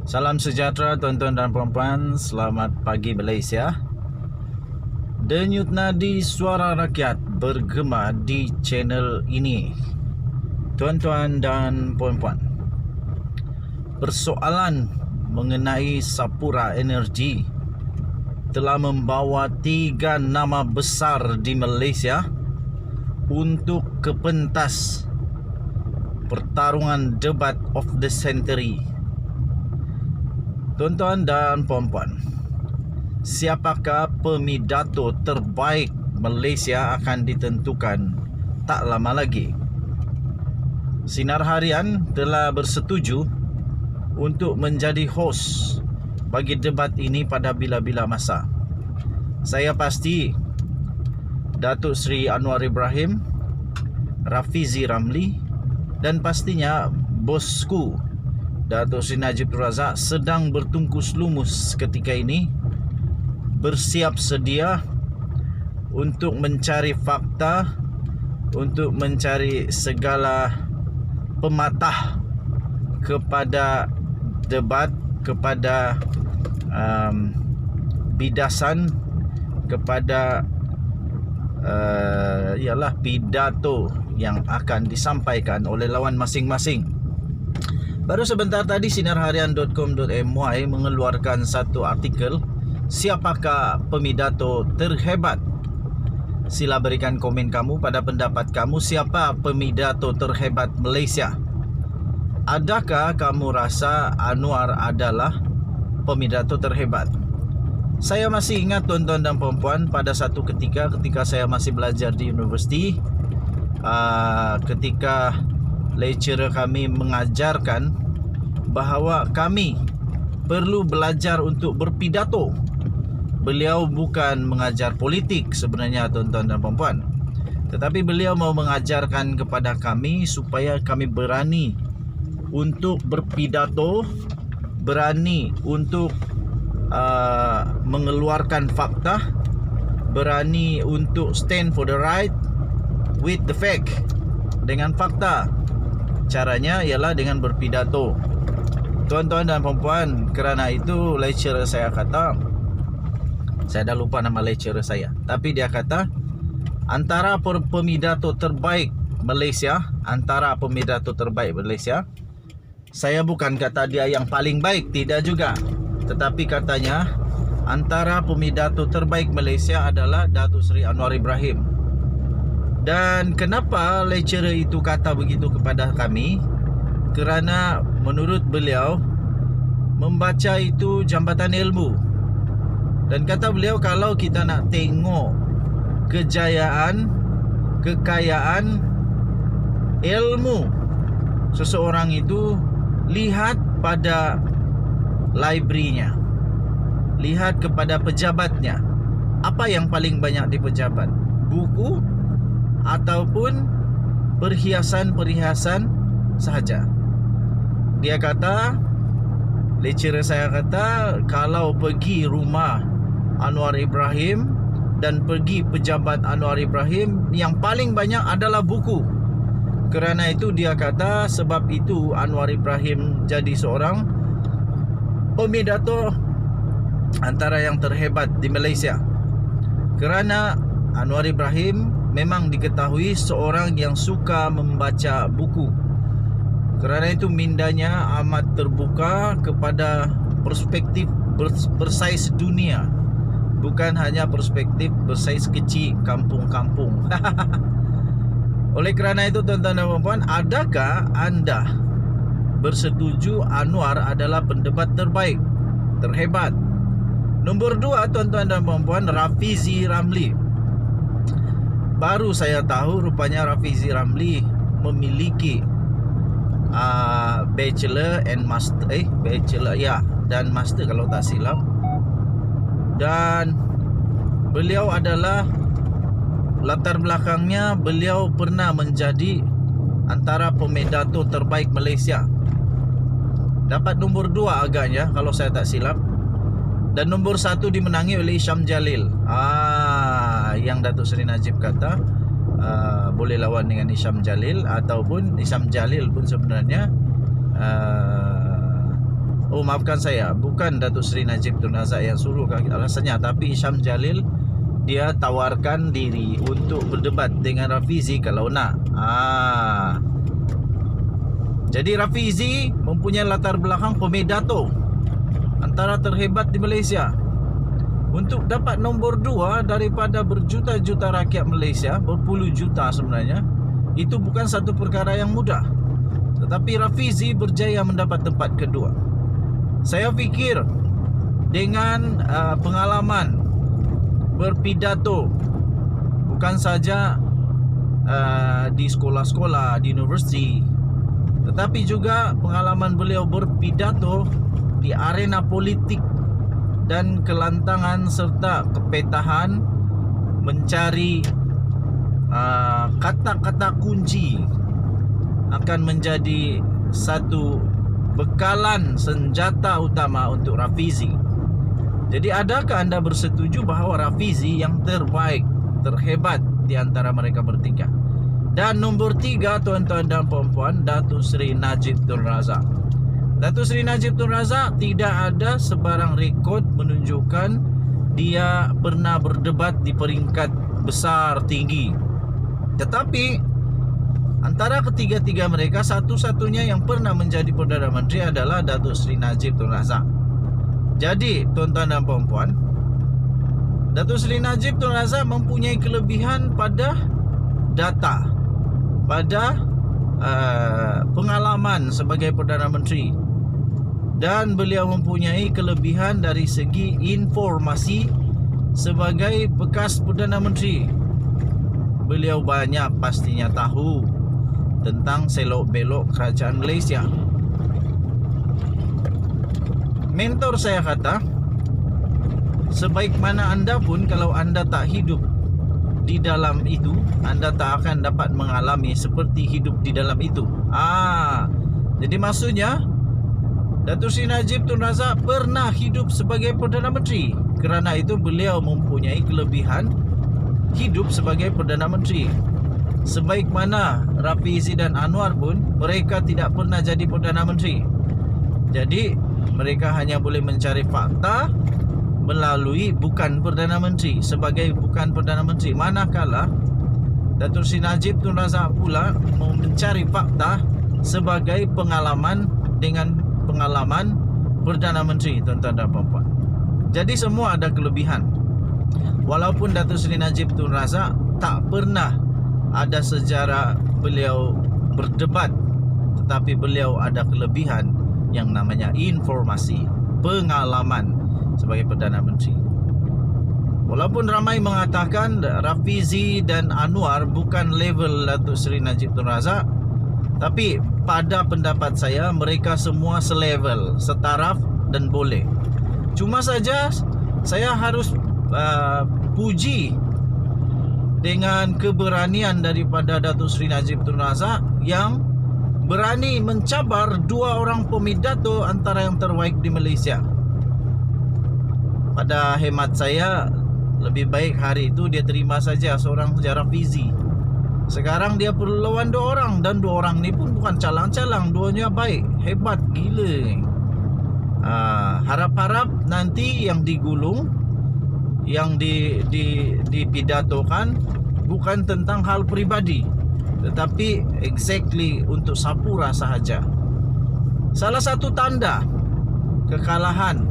Salam sejahtera tuan-tuan dan puan-puan. Selamat pagi Malaysia. Denyut nadi suara rakyat bergema di channel ini. Tuan-tuan dan puan-puan, persoalan mengenai Sapura Energy telah membawa 3 nama besar di Malaysia untuk ke pentas pertarungan debat of the century. Tuan-tuan dan puan-puan, siapakah pemidato terbaik Malaysia akan ditentukan tak lama lagi. Sinar Harian telah bersetuju untuk menjadi host bagi debat ini pada bila-bila masa. Saya pasti Datuk Seri Anwar Ibrahim, Rafizi Ramli dan pastinya bosku Datuk Seri Najib Razak sedang bertungkus lumus ketika ini, bersiap sedia untuk mencari fakta, untuk mencari segala pematah kepada debat, kepada bidasan, kepada ialah pidato yang akan disampaikan oleh lawan masing-masing. Baru sebentar tadi sinarharian.com.my mengeluarkan satu artikel, siapakah pemidato terhebat. Sila berikan komen kamu pada pendapat kamu, siapa pemidato terhebat Malaysia. Adakah kamu rasa Anwar adalah pemidato terhebat? Saya masih ingat tuan-tuan dan puan-puan, pada satu ketika saya masih belajar di universiti, ketika lecturer kami mengajarkan bahawa kami perlu belajar untuk berpidato. Beliau bukan mengajar politik sebenarnya tuan-tuan dan puan-puan, tetapi beliau mau mengajarkan kepada kami supaya kami berani untuk berpidato, berani untuk mengeluarkan fakta, berani untuk stand for the right with the fact, dengan fakta. Caranya ialah dengan berpidato. Tuan-tuan dan puan-puan, kerana itu lecturer saya kata, saya dah lupa nama lecturer saya, tapi dia kata antara pemidato terbaik Malaysia, saya bukan kata dia yang paling baik, tidak juga, tetapi katanya antara pemidato terbaik Malaysia adalah Datuk Seri Anwar Ibrahim. Dan kenapa lecturer itu kata begitu kepada kami? Kerana menurut beliau, membaca itu jambatan ilmu. Dan kata beliau, kalau kita nak tengok kejayaan, kekayaan, ilmu seseorang itu, lihat pada library-nya, lihat kepada pejabatnya. Apa yang paling banyak di pejabat? Buku ataupun perhiasan-perhiasan sahaja. Dia kata, lecturer saya kata, kalau pergi rumah Anwar Ibrahim dan pergi pejabat Anwar Ibrahim, yang paling banyak adalah buku. Kerana itu dia kata, sebab itu Anwar Ibrahim jadi seorang pemidato antara yang terhebat di Malaysia. Kerana Anwar Ibrahim memang diketahui seorang yang suka membaca buku. Kerana itu mindanya amat terbuka kepada perspektif bersaiz dunia, bukan hanya perspektif bersaiz kecil kampung-kampung. Oleh kerana itu tuan-tuan dan puan-puan, adakah anda bersetuju Anwar adalah pendebat terbaik, terhebat? Nombor 2 tuan-tuan dan puan-puan, Rafizi Ramli. Baru saya tahu rupanya Rafizi Ramli memiliki bachelor and master, bachelor ya, dan master kalau tak silap. Dan beliau adalah, latar belakangnya, beliau pernah menjadi antara pemidato terbaik Malaysia. Dapat nombor 2 agaknya kalau saya tak silap. Dan nombor 1 dimenangi oleh Isham Jalil. Yang Datuk Seri Najib kata boleh lawan dengan Isham Jalil, ataupun Isham Jalil pun sebenarnya maafkan saya, bukan Datuk Seri Najib Tun Razak yang suruh rasanya, tapi Hisham Jalil dia tawarkan diri untuk berdebat dengan Rafizi kalau nak. Jadi Rafizi mempunyai latar belakang pemedato antara terhebat di Malaysia. Untuk dapat nombor 2 daripada berjuta-juta rakyat Malaysia, berpuluh juta sebenarnya, itu bukan satu perkara yang mudah. Tetapi Rafizi berjaya mendapat tempat kedua. Saya fikir dengan pengalaman berpidato, bukan saja di sekolah-sekolah, di universiti, tetapi juga pengalaman beliau berpidato di arena politik dan kelantangan serta kepetahan mencari kata-kata kunci akan menjadi satu bekalan senjata utama untuk Rafizi. Jadi adakah anda bersetuju bahawa Rafizi yang terbaik, terhebat di antara mereka bertiga? Dan nombor 3, tuan-tuan dan puan-puan, Datuk Seri Najib Tun Razak. Datuk Seri Najib Tun Razak tidak ada sebarang rekod menunjukkan dia pernah berdebat di peringkat besar tinggi. Tetapi antara ketiga-tiga mereka, satu-satunya yang pernah menjadi Perdana Menteri adalah Datuk Seri Najib Tun Razak. Jadi tuan-tuan dan puan-puan, Datuk Seri Najib Tun Razak mempunyai kelebihan pada data, pada pengalaman sebagai Perdana Menteri, dan beliau mempunyai kelebihan dari segi informasi sebagai bekas Perdana Menteri. Beliau banyak pastinya tahu tentang selok-belok kerajaan Malaysia. Mentor saya kata, sebaik mana anda pun, kalau anda tak hidup di dalam itu, anda tak akan dapat mengalami seperti hidup di dalam itu. Jadi maksudnya Datuk Seri Najib Tun Razak pernah hidup sebagai Perdana Menteri. Kerana itu beliau mempunyai kelebihan hidup sebagai Perdana Menteri. Sebaik mana Rafizi dan Anwar pun, mereka tidak pernah jadi Perdana Menteri. Jadi mereka hanya boleh mencari fakta melalui bukan Perdana Menteri, sebagai bukan Perdana Menteri. Manakala Datuk Seri Najib Tun Razak pula mau mencari fakta sebagai pengalaman dengan pengalaman Perdana Menteri, tuan-tuan dan puan-puan. Jadi semua ada kelebihan. Walaupun Datuk Seri Najib Tun Razak tak pernah ada sejarah beliau berdebat, tetapi beliau ada kelebihan yang namanya informasi, pengalaman sebagai Perdana Menteri. Walaupun ramai mengatakan Rafizi dan Anwar bukan level Datuk Seri Najib Tun Razak, tapi pada pendapat saya mereka semua selevel, setaraf dan boleh. Cuma saja saya harus puji dengan keberanian daripada Datuk Seri Najib Tun Razak yang berani mencabar dua orang pemidato antara yang terbaik di Malaysia. Pada hemat saya, lebih baik hari itu dia terima saja seorang sejarah Rafizi. Sekarang dia perlu lawan dua orang, dan dua orang ni pun bukan calang-calang, duanya baik, hebat gila. Harap-harap nanti yang digulung, yang dipidatokan bukan tentang hal peribadi, tetapi exactly untuk Sapura sahaja. Salah satu tanda kekalahan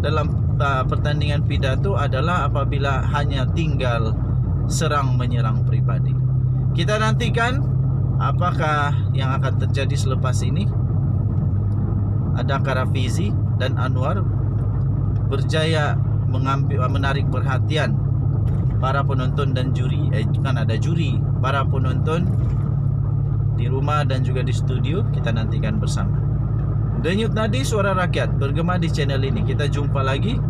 dalam pertandingan pidato adalah apabila hanya tinggal serang menyerang peribadi. Kita nantikan apakah yang akan terjadi selepas ini. Adakah Rafizi dan Anwar berjaya menarik perhatian para penonton dan juri, kan ada juri, para penonton di rumah dan juga di studio. Kita nantikan bersama. Denyut nadi suara rakyat bergema di channel ini. Kita jumpa lagi.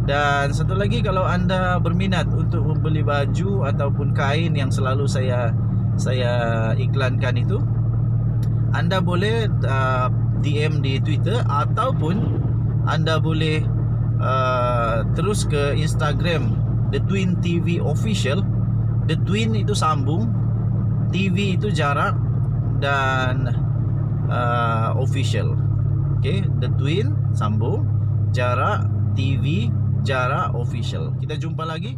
Dan satu lagi, kalau anda berminat untuk membeli baju ataupun kain yang selalu saya iklankan itu, anda boleh DM di Twitter, ataupun anda boleh terus ke Instagram The Twin TV Official. The Twin itu sambung, TV itu jarak, dan Official. Okay, The Twin sambung. Jarak TV, Jarak Official. Kita jumpa lagi.